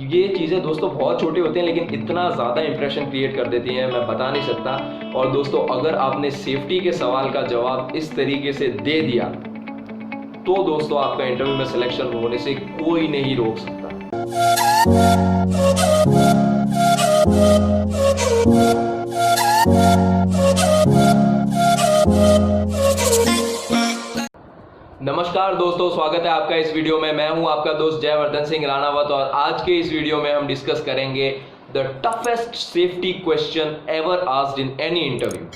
ये चीज़ें दोस्तों बहुत छोटी होती हैं लेकिन इतना ज़्यादा इंप्रेशन क्रिएट कर देती हैं, मैं बता नहीं सकता। और दोस्तों अगर आपने सेफ्टी के सवाल का जवाब इस तरीके से दे दिया तो दोस्तों आपका इंटरव्यू में सिलेक्शन होने से कोई नहीं रोक सकता। नमस्कार दोस्तों, स्वागत है आपका इस वीडियो में। मैं हूं आपका दोस्त जयवर्धन सिंह राणावत और आज के इस वीडियो में हम डिस्कस करेंगे the toughest safety question ever asked in any interview.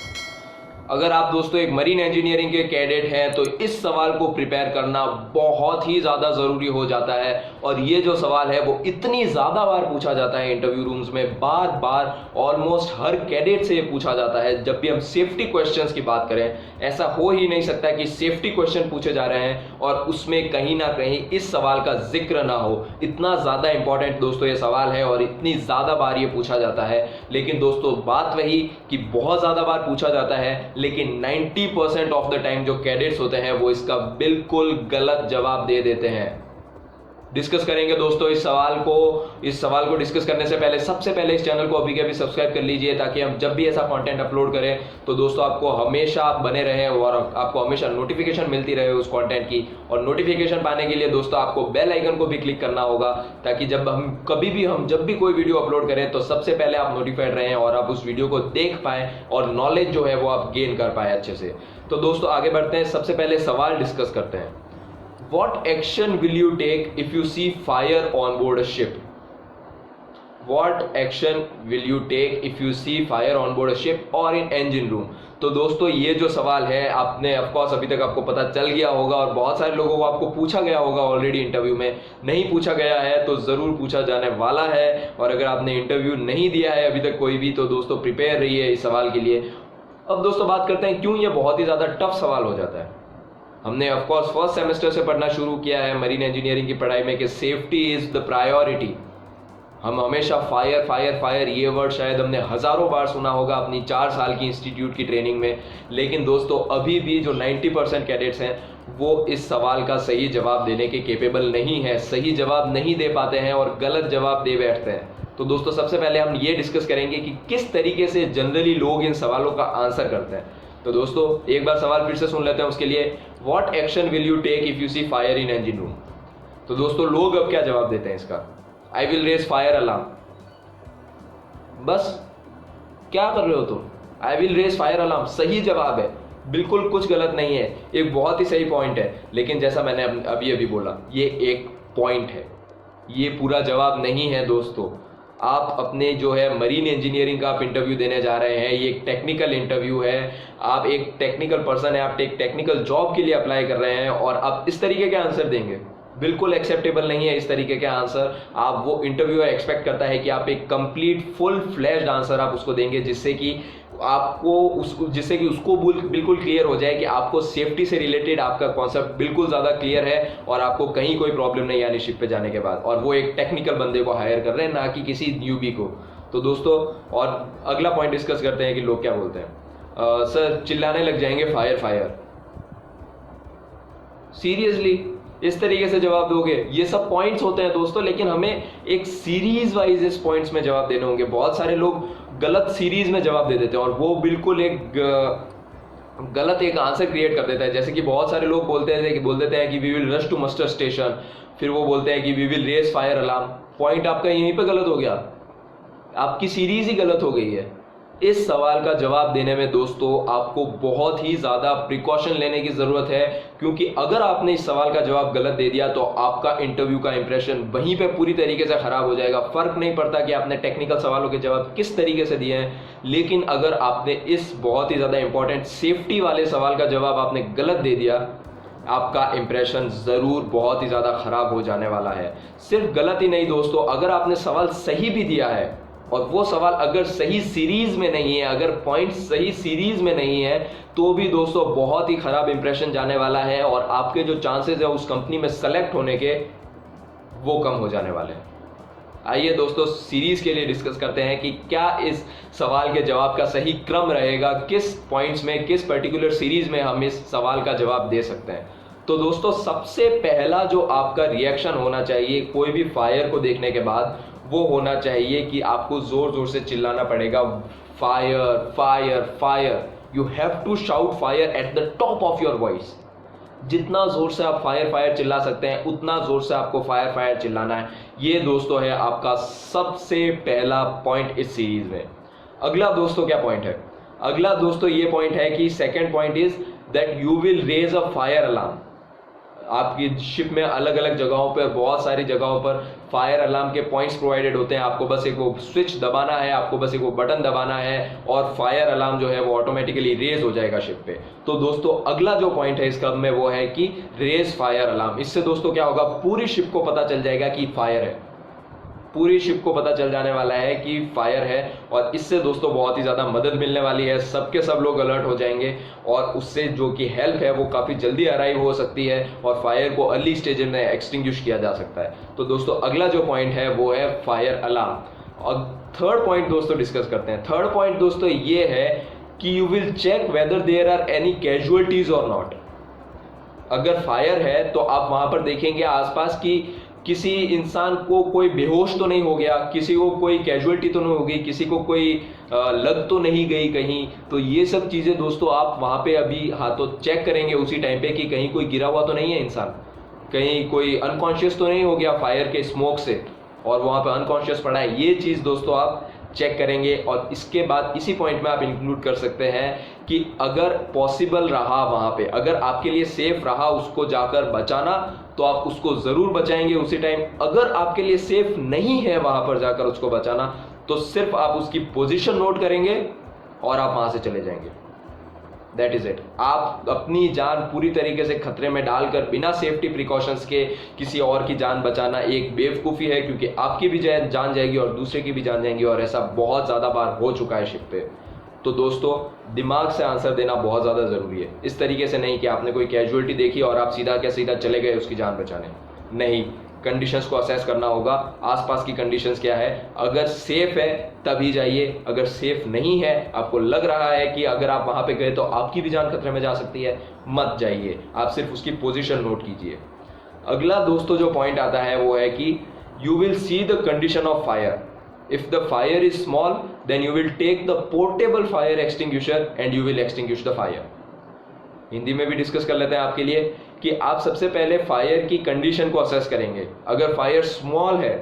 अगर आप दोस्तों एक मरीन इंजीनियरिंग के कैडेट हैं तो इस सवाल को प्रिपेयर करना बहुत ही ज़्यादा ज़रूरी हो जाता है। और ये जो सवाल है वो इतनी ज़्यादा बार पूछा जाता है इंटरव्यू रूम्स में, बार बार ऑलमोस्ट हर कैडेट से ये पूछा जाता है। जब भी हम सेफ्टी क्वेश्चंस की बात करें, ऐसा हो ही नहीं सकता कि सेफ्टी क्वेश्चन पूछे जा रहे हैं और उसमें कहीं ना कहीं इस सवाल का जिक्र ना हो। इतना ज़्यादा इंपॉर्टेंट दोस्तों ये सवाल है और इतनी ज़्यादा बार ये पूछा जाता है। लेकिन दोस्तों बात वही कि बहुत ज़्यादा बार पूछा जाता है लेकिन 90% ऑफ द टाइम जो कैडेट्स होते हैं वो इसका बिल्कुल गलत जवाब दे देते हैं। डिस्कस करेंगे दोस्तों इस सवाल को डिस्कस करने से पहले सबसे पहले इस चैनल को अभी के अभी सब्सक्राइब कर लीजिए ताकि हम जब भी ऐसा कंटेंट अपलोड करें तो दोस्तों आपको हमेशा आप बने रहें और आपको हमेशा नोटिफिकेशन मिलती रहे उस कंटेंट की। और नोटिफिकेशन पाने के लिए दोस्तों आपको बेल आइकन को भी क्लिक करना होगा ताकि जब भी कोई वीडियो अपलोड करें तो सबसे पहले आप नोटिफाइड रहें और आप उस वीडियो को देख पाएँ और नॉलेज जो है वो आप गेन कर पाएँ अच्छे से। तो दोस्तों आगे बढ़ते हैं, सबसे पहले सवाल डिस्कस करते हैं। What action will you take if you see fire on board a ship? What action will you take if you see fire on board a ship or in engine room? तो दोस्तों ये जो सवाल है आपने of course अभी तक आपको पता चल गया होगा और बहुत सारे लोगों को आपको पूछा गया होगा ऑलरेडी इंटरव्यू में। नहीं पूछा गया है तो ज़रूर पूछा जाने वाला है। और अगर आपने इंटरव्यू नहीं दिया है अभी तक कोई भी तो दोस्तों प्रिपेयर रहिए इस सवाल के लिए। अब दोस्तों बात करते हैं क्यों ये बहुत ही ज़्यादा टफ सवाल हो जाता है। हमने ऑफकोर्स फर्स्ट सेमेस्टर से पढ़ना शुरू किया है मरीन इंजीनियरिंग की पढ़ाई में कि सेफ्टी इज़ द प्रायोरिटी। हम हमेशा फायर फायर फायर ये वर्ड शायद हमने हज़ारों बार सुना होगा अपनी 4 साल की इंस्टीट्यूट की ट्रेनिंग में। लेकिन दोस्तों अभी भी जो 90% कैडेट्स हैं वो इस सवाल का सही जवाब देने के केपेबल नहीं है, सही जवाब नहीं दे पाते हैं और गलत जवाब दे बैठते हैं। तो दोस्तों सबसे पहले हम ये डिस्कस करेंगे कि किस तरीके से जनरली लोग इन सवालों का आंसर करते हैं। तो दोस्तों एक बार सवाल फिर से सुन लेते हैं उसके लिए। What action will you take if you see fire in engine room? तो दोस्तों लोग अब क्या जवाब देते हैं इसका? I will raise fire alarm. बस क्या कर रहे हो तुम? I will raise fire alarm सही जवाब है, बिल्कुल कुछ गलत नहीं है, एक बहुत ही सही पॉइंट है। लेकिन जैसा मैंने अभी बोला ये एक पॉइंट है, ये पूरा जवाब नहीं है दोस्तों। आप अपने जो है मरीन इंजीनियरिंग का आप इंटरव्यू देने जा रहे हैं, ये एक टेक्निकल इंटरव्यू है, आप एक टेक्निकल पर्सन है, आप एक टेक्निकल जॉब के लिए अप्लाई कर रहे हैं और आप इस तरीके के आंसर देंगे, बिल्कुल एक्सेप्टेबल नहीं है इस तरीके के आंसर। आप वो इंटरव्यूअर एक्सपेक्ट करता है कि आप एक कंप्लीट फुल फ्लैश्ड आंसर आप उसको देंगे जिससे कि उसको बिल्कुल क्लियर हो जाए कि आपको सेफ्टी से रिलेटेड आपका कॉन्सेप्ट बिल्कुल ज़्यादा क्लियर है और आपको कहीं कोई प्रॉब्लम नहीं आनी शिप पे जाने के बाद। और वो एक टेक्निकल बंदे को हायर कर रहे हैं ना कि किसी न्यूबी को। तो दोस्तों और अगला पॉइंट डिस्कस करते हैं कि लोग क्या बोलते हैं। सर चिल्लाने लग जाएंगे फायर फायर। सीरियसली इस तरीके से जवाब दोगे? ये सब पॉइंट्स होते हैं दोस्तों, लेकिन हमें एक सीरीज वाइज इस पॉइंट्स में जवाब देने होंगे। बहुत सारे लोग गलत सीरीज में जवाब दे देते हैं और वो बिल्कुल एक गलत एक आंसर क्रिएट कर देता है। जैसे कि बहुत सारे लोग बोल देते हैं कि we will rush to muster station, फिर वो बोलते हैं कि we will raise fire alarm. Point आपका यहीं पे गलत हो गया, आपकी सीरीज ही गलत हो गई है। इस सवाल का जवाब देने में दोस्तों आपको बहुत ही ज़्यादा प्रिकॉशन लेने की ज़रूरत है, क्योंकि अगर आपने इस सवाल का जवाब गलत दे दिया तो आपका इंटरव्यू का इंप्रेशन वहीं पे पूरी तरीके से ख़राब हो जाएगा। फ़र्क नहीं पड़ता कि आपने टेक्निकल सवालों के जवाब किस तरीके से दिए हैं, लेकिन अगर आपने इस बहुत ही ज़्यादा इंपॉर्टेंट सेफ्टी वाले सवाल का जवाब आपने गलत दे दिया, आपका इंप्रेशन ज़रूर बहुत ही ज़्यादा ख़राब हो जाने वाला है। सिर्फ गलत ही नहीं दोस्तों, अगर आपने सवाल सही भी दिया है और वो सवाल अगर सही सीरीज में नहीं है, अगर पॉइंट सही सीरीज में नहीं है, तो भी दोस्तों बहुत ही खराब इंप्रेशन जाने वाला है और आपके जो चांसेस है उस कंपनी में सेलेक्ट होने के वो कम हो जाने वाले हैं। आइए दोस्तों सीरीज के लिए डिस्कस करते हैं कि क्या इस सवाल के जवाब का सही क्रम रहेगा, किस पॉइंट्स में, किस पर्टिकुलर सीरीज में हम इस सवाल का जवाब दे सकते हैं। तो दोस्तों सबसे पहला जो आपका रिएक्शन होना चाहिए कोई भी फायर को देखने के बाद, वो होना चाहिए कि आपको जोर जोर से चिल्लाना पड़ेगा, fire fire fire. You have to shout fire at the top of your voice. जितना जोर से आप फायर फायर चिल्ला सकते हैं उतना जोर से आपको फायर फायर चिल्लाना है। ये दोस्तों है आपका सबसे पहला पॉइंट इस सीरीज में। अगला दोस्तों क्या पॉइंट है? अगला दोस्तों ये पॉइंट है कि second point is that you will raise a fire alarm. आपकी शिप में अलग अलग जगहों पर, बहुत सारी जगहों पर फायर अलार्म के पॉइंट्स प्रोवाइडेड होते हैं। आपको बस एक वो स्विच दबाना है, आपको बस एक वो बटन दबाना है और फायर अलार्म जो है वो ऑटोमेटिकली रेज हो जाएगा शिप पे। तो दोस्तों अगला जो पॉइंट है इसका में वो है कि रेज फायर अलार्म। इससे दोस्तों क्या होगा, पूरी शिप को पता चल जाएगा कि फायर है, पूरी शिप को पता चल जाने वाला है कि फायर है। और इससे दोस्तों बहुत ही ज़्यादा मदद मिलने वाली है, सबके सब लोग अलर्ट हो जाएंगे और उससे जो कि हेल्प है वो काफ़ी जल्दी अराइव हो सकती है और फायर को अर्ली स्टेज में एक्सटिंग्विश किया जा सकता है। तो दोस्तों अगला जो पॉइंट है वो है फायर अलार्म। और थर्ड पॉइंट दोस्तों डिस्कस करते हैं। थर्ड पॉइंट दोस्तों ये है कि you will check whether there are any casualties और नॉट। अगर फायर है तो आप वहां पर देखेंगे आसपास की किसी इंसान को कोई बेहोश तो नहीं हो गया, किसी को कोई कैजुअलिटी तो नहीं होगी, किसी को कोई लग तो नहीं गई कहीं। तो ये सब चीज़ें दोस्तों आप वहाँ पे अभी हाथों चेक करेंगे उसी टाइम पे कि कहीं कोई गिरा हुआ तो नहीं है इंसान, कहीं कोई अनकॉन्शियस तो नहीं हो गया फायर के स्मोक से और वहाँ पे अनकॉन्शियस पड़ा है। ये चीज़ दोस्तों आप चेक करेंगे और इसके बाद इसी पॉइंट में आप इंक्लूड कर सकते हैं कि अगर पॉसिबल रहा वहाँ पे, अगर आपके लिए सेफ रहा उसको जाकर बचाना तो आप उसको ज़रूर बचाएंगे उसी टाइम। अगर आपके लिए सेफ नहीं है वहाँ पर जाकर उसको बचाना तो सिर्फ आप उसकी पोजीशन नोट करेंगे और आप वहाँ से चले जाएंगे। That is it. आप अपनी जान पूरी तरीके से खतरे में डालकर बिना सेफ्टी प्रिकॉशंस के किसी और की जान बचाना एक बेवकूफ़ी है, क्योंकि आपकी भी जान जाएगी और दूसरे की भी जान जाएगी और ऐसा बहुत ज़्यादा बार हो चुका है शिप पे। तो दोस्तों दिमाग से आंसर देना बहुत ज़्यादा ज़रूरी है। इस तरीके से नहीं कि आपने कोई कैजुअलिटी देखी और आप सीधा क्या सीधा चले गए उसकी जान बचाने। नहीं, कंडीशंस को असेस करना होगा, आसपास की कंडीशंस क्या है। अगर सेफ है तभी जाइए, अगर सेफ नहीं है, आपको लग रहा है कि अगर आप वहां पे गए तो आपकी भी जान खतरे में जा सकती है, मत जाइए। आप सिर्फ उसकी पोजीशन नोट कीजिए। अगला दोस्तों जो पॉइंट आता है वो है कि you will see the condition of fire. If the fire is small then you will take the portable fire extinguisher and you will extinguish the fire. Hindi में भी डिस्कस कर लेते हैं आपके लिए कि आप सबसे पहले फायर की कंडीशन को असेस करेंगे। अगर फायर स्मॉल है,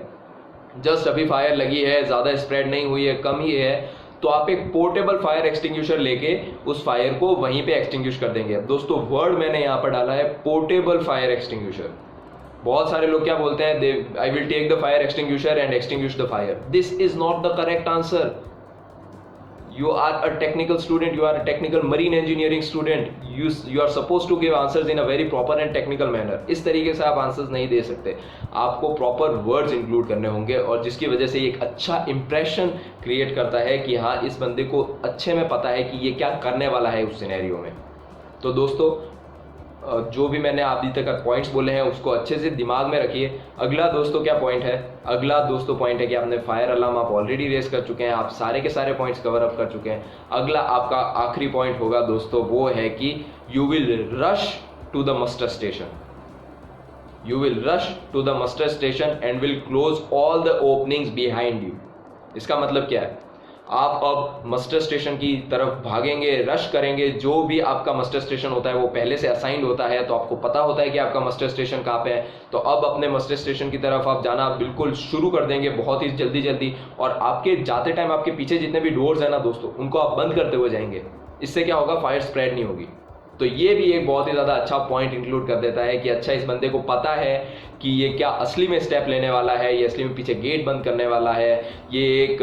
जस्ट अभी फायर लगी है, ज़्यादा स्प्रेड नहीं हुई है, कम ही है, तो आप एक पोर्टेबल फायर एक्सटिंग्विशर लेके उस फायर को वहीं पे एक्सटिंग्विश कर देंगे। अब दोस्तों वर्ड मैंने यहाँ पर डाला है पोर्टेबल फायर एक्सटिंग्विशर। बहुत सारे लोग क्या बोलते हैं, I will take the fire extinguisher and extinguish the fire. This is not the correct answer. You are a technical student, you are a technical marine engineering student, you are supposed to give answers in a very proper and technical manner। इस तरीके से आप answers नहीं दे सकते, आपको proper words include करने होंगे और जिसकी वजह से एक अच्छा इंप्रेशन क्रिएट करता है कि हाँ इस बंदे को अच्छे में पता है कि ये क्या करने वाला है उस सिनेरियो में। तो दोस्तों जो भी मैंने अभी तक पॉइंट्स बोले हैं उसको अच्छे से दिमाग में रखिए। अगला दोस्तों क्या पॉइंट है? अगला दोस्तों पॉइंट है कि आपने फायर अलार्म आप ऑलरेडी रेस कर चुके हैं, आप सारे के सारे पॉइंट्स कवर अप कर चुके हैं। अगला आपका आखिरी पॉइंट होगा दोस्तों वो है कि you will rush to the muster station. You will rush to the muster station and will close all the openings behind you. इसका मतलब क्या है? आप अब मस्टर स्टेशन की तरफ भागेंगे, रश करेंगे। जो भी आपका मस्टर स्टेशन होता है वो पहले से असाइंड होता है, तो आपको पता होता है कि आपका मस्टर स्टेशन कहाँ पे है। तो अब अपने मस्टर स्टेशन की तरफ आप जाना बिल्कुल शुरू कर देंगे बहुत ही जल्दी जल्दी, और आपके जाते टाइम आपके पीछे जितने भी डोर्स हैं ना दोस्तों उनको आप बंद करते हुए जाएंगे। इससे क्या होगा, फायर स्प्रेड नहीं होगी। तो ये भी एक बहुत ही ज़्यादा अच्छा पॉइंट इंक्लूड कर देता है कि अच्छा इस बंदे को पता है कि ये क्या असली में स्टेप लेने वाला है, ये असली में पीछे गेट बंद करने वाला है। ये एक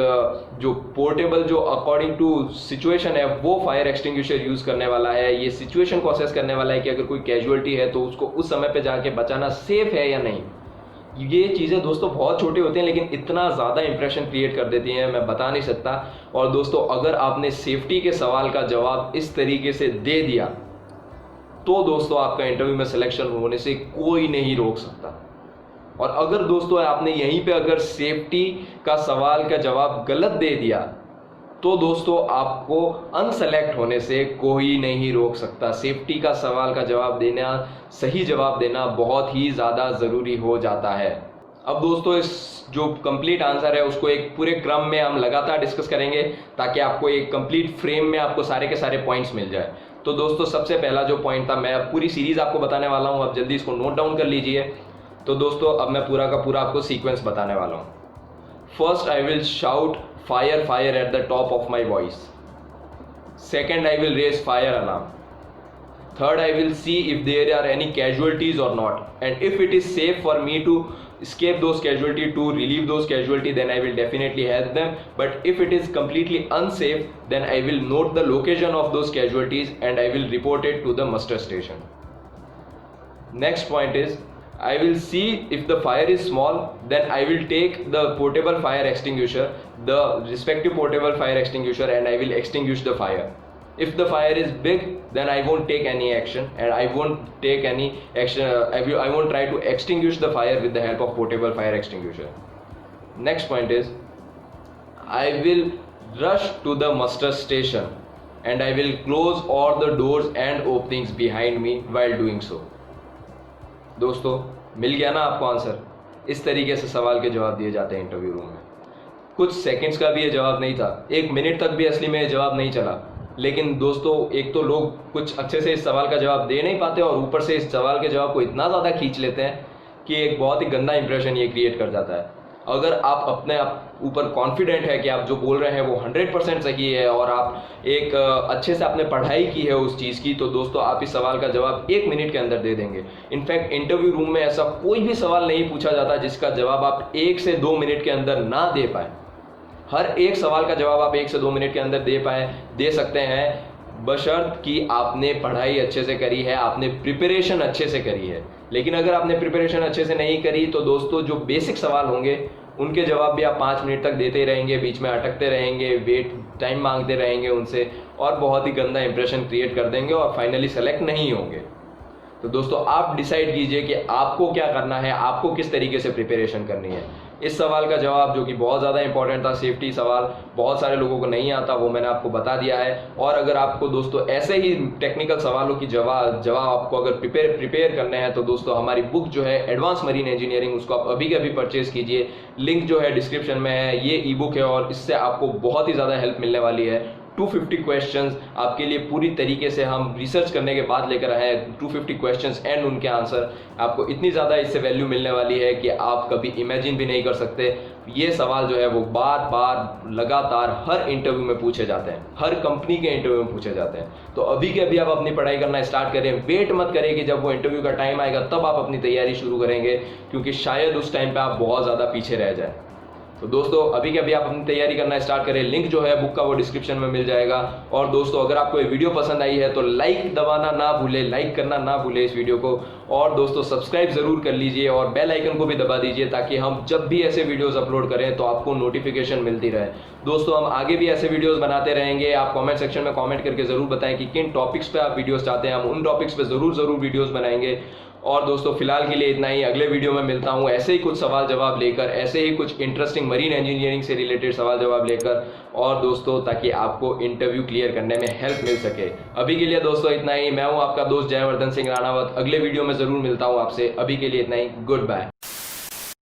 जो पोर्टेबल जो अकॉर्डिंग टू सिचुएशन है वो फायर एक्सटिंग्विशर यूज़ करने वाला है। ये सिचुएशन को असेस करने वाला है कि अगर कोई कैजुअलिटी है तो उसको उस समय पे जाके बचाना सेफ है या नहीं। ये चीज़ें दोस्तों बहुत छोटी होती हैं लेकिन इतना ज़्यादा इंप्रेशन क्रिएट कर देती हैं, मैं बता नहीं सकता। और दोस्तों अगर आपने सेफ्टी के सवाल का जवाब इस तरीके से दे दिया तो दोस्तों आपका इंटरव्यू में सिलेक्शन होने से कोई नहीं रोक सकता। और अगर दोस्तों आपने यहीं पे अगर सेफ्टी का सवाल का जवाब गलत दे दिया तो दोस्तों आपको अनसेलेक्ट होने से कोई नहीं रोक सकता। सेफ्टी का सवाल का जवाब देना, सही जवाब देना बहुत ही ज़्यादा ज़रूरी हो जाता है। अब दोस्तों इस जो कंप्लीट आंसर है उसको एक पूरे क्रम में हम लगातार डिस्कस करेंगे ताकि आपको एक कंप्लीट फ्रेम में आपको सारे के सारे पॉइंट्स मिल जाए। तो दोस्तों सबसे पहला जो पॉइंट था, मैं अब पूरी सीरीज आपको बताने वाला हूँ, आप जल्दी इसको नोट डाउन कर लीजिए। तो दोस्तों अब मैं पूरा का पूरा आपको सीक्वेंस बताने वाला हूँ। First I will shout fire fire at the top of my voice. Second I will raise fire alarm. Third, I will see if there are any casualties or not, and if it is safe for me to escape those casualties, to relieve those casualties, then I will definitely help them. But if it is completely unsafe, then I will note the location of those casualties and I will report it to the muster station. Next point is, I will see if the fire is small, then I will take the portable fire extinguisher, the respective portable fire extinguisher, and I will extinguish the fire. If the fire is big, then I won't take any action, and I won't take any action. I won't try to extinguish the fire with the help of portable fire extinguisher. Next point is, I will rush to the muster station, and I will close all the doors and openings behind me while doing so. दोस्तों मिल गया ना आपको answer? इस तरीके से सवाल के जवाब दिए जाते हैं इंटरव्यू रूम में। कुछ सेकंड्स का भी ये जवाब नहीं था, 1 मिनट तक भी असली में ये जवाब नहीं चला। लेकिन दोस्तों एक तो लोग कुछ अच्छे से इस सवाल का जवाब दे नहीं पाते और ऊपर से इस सवाल के जवाब को इतना ज़्यादा खींच लेते हैं कि एक बहुत ही गंदा इंप्रेशन ये क्रिएट कर जाता है। अगर आप अपने आप ऊपर कॉन्फिडेंट है कि आप जो बोल रहे हैं वो 100% सही है और आप एक अच्छे से आपने पढ़ाई की है उस चीज़ की, तो दोस्तों आप इस सवाल का जवाब 1 मिनट के अंदर दे देंगे। इनफैक्ट इंटरव्यू रूम में ऐसा कोई भी सवाल नहीं पूछा जाता जिसका जवाब आप 1 से 2 मिनट के अंदर ना दे पाए। हर एक सवाल का जवाब आप 1 से 2 मिनट के अंदर दे सकते हैं, बशर्त कि आपने पढ़ाई अच्छे से करी है, आपने प्रिपरेशन अच्छे से करी है। लेकिन अगर आपने प्रिपरेशन अच्छे से नहीं करी तो दोस्तों जो बेसिक सवाल होंगे उनके जवाब भी आप 5 मिनट तक देते रहेंगे, बीच में अटकते रहेंगे, वेट टाइम मांगते रहेंगे उनसे और बहुत ही गंदा इंप्रेशन क्रिएट कर देंगे और फाइनली सेलेक्ट नहीं होंगे। तो दोस्तों आप डिसाइड कीजिए कि आपको क्या करना है, आपको किस तरीके से प्रिपरेशन करनी है। इस सवाल का जवाब जो कि बहुत ज़्यादा इंपॉर्टेंट था, सेफ्टी सवाल बहुत सारे लोगों को नहीं आता, वो मैंने आपको बता दिया है। और अगर आपको दोस्तों ऐसे ही टेक्निकल सवालों की जवाब आपको अगर प्रिपेयर करने हैं तो दोस्तों हमारी बुक जो है एडवांस मरीन इंजीनियरिंग, उसको आप अभी के अभी परचेज कीजिए। लिंक जो है डिस्क्रिप्शन में है। ये ई बुक है और इससे आपको बहुत ही ज़्यादा हेल्प मिलने वाली है। 250 क्वेश्चंस आपके लिए पूरी तरीके से हम रिसर्च करने के बाद लेकर आए हैं। 250 क्वेश्चंस एंड उनके आंसर, आपको इतनी ज़्यादा इससे वैल्यू मिलने वाली है कि आप कभी इमेजिन भी नहीं कर सकते। ये सवाल जो है वो बार बार लगातार हर इंटरव्यू में पूछे जाते हैं, हर कंपनी के इंटरव्यू में पूछे जाते हैं। तो अभी के अभी आप अपनी पढ़ाई करना स्टार्ट करें। वेट मत करें कि जब वो इंटरव्यू का टाइम आएगा तब आप अपनी तैयारी शुरू करेंगे, क्योंकि शायद उस टाइम पर आप बहुत ज़्यादा पीछे रह जाए। तो दोस्तों अभी के अभी आप अपनी तैयारी करना स्टार्ट करें। लिंक जो है बुक का वो डिस्क्रिप्शन में मिल जाएगा। और दोस्तों अगर आपको ये वीडियो पसंद आई है तो लाइक दबाना ना भूले, लाइक करना ना भूले इस वीडियो को। और दोस्तों सब्सक्राइब ज़रूर कर लीजिए और बेल आइकन को भी दबा दीजिए ताकि हम जब भी ऐसे वीडियोस अपलोड करें तो आपको नोटिफिकेशन मिलती रहे। दोस्तों हम आगे भी ऐसे वीडियोस बनाते रहेंगे। आप कमेंट सेक्शन में कमेंट करके ज़रूर बताएं कि किन टॉपिक्स पे आप वीडियोस चाहते हैं, हम उन टॉपिक्स पे ज़रूर वीडियोस बनाएंगे। और दोस्तों फिलहाल के लिए इतना ही। अगले वीडियो में मिलता हूँ ऐसे ही कुछ सवाल जवाब लेकर, ऐसे ही कुछ इंटरेस्टिंग मरीन इंजीनियरिंग से रिलेटेड सवाल जवाब लेकर, और दोस्तों ताकि आपको इंटरव्यू क्लियर करने में हेल्प मिल सके। अभी के लिए दोस्तों इतना ही। मैं हूँ आपका दोस्त जयवर्धन सिंह राणावत। अगले वीडियो में ज़रूर मिलता हूँ आपसे। अभी के लिए इतना ही। Good bye.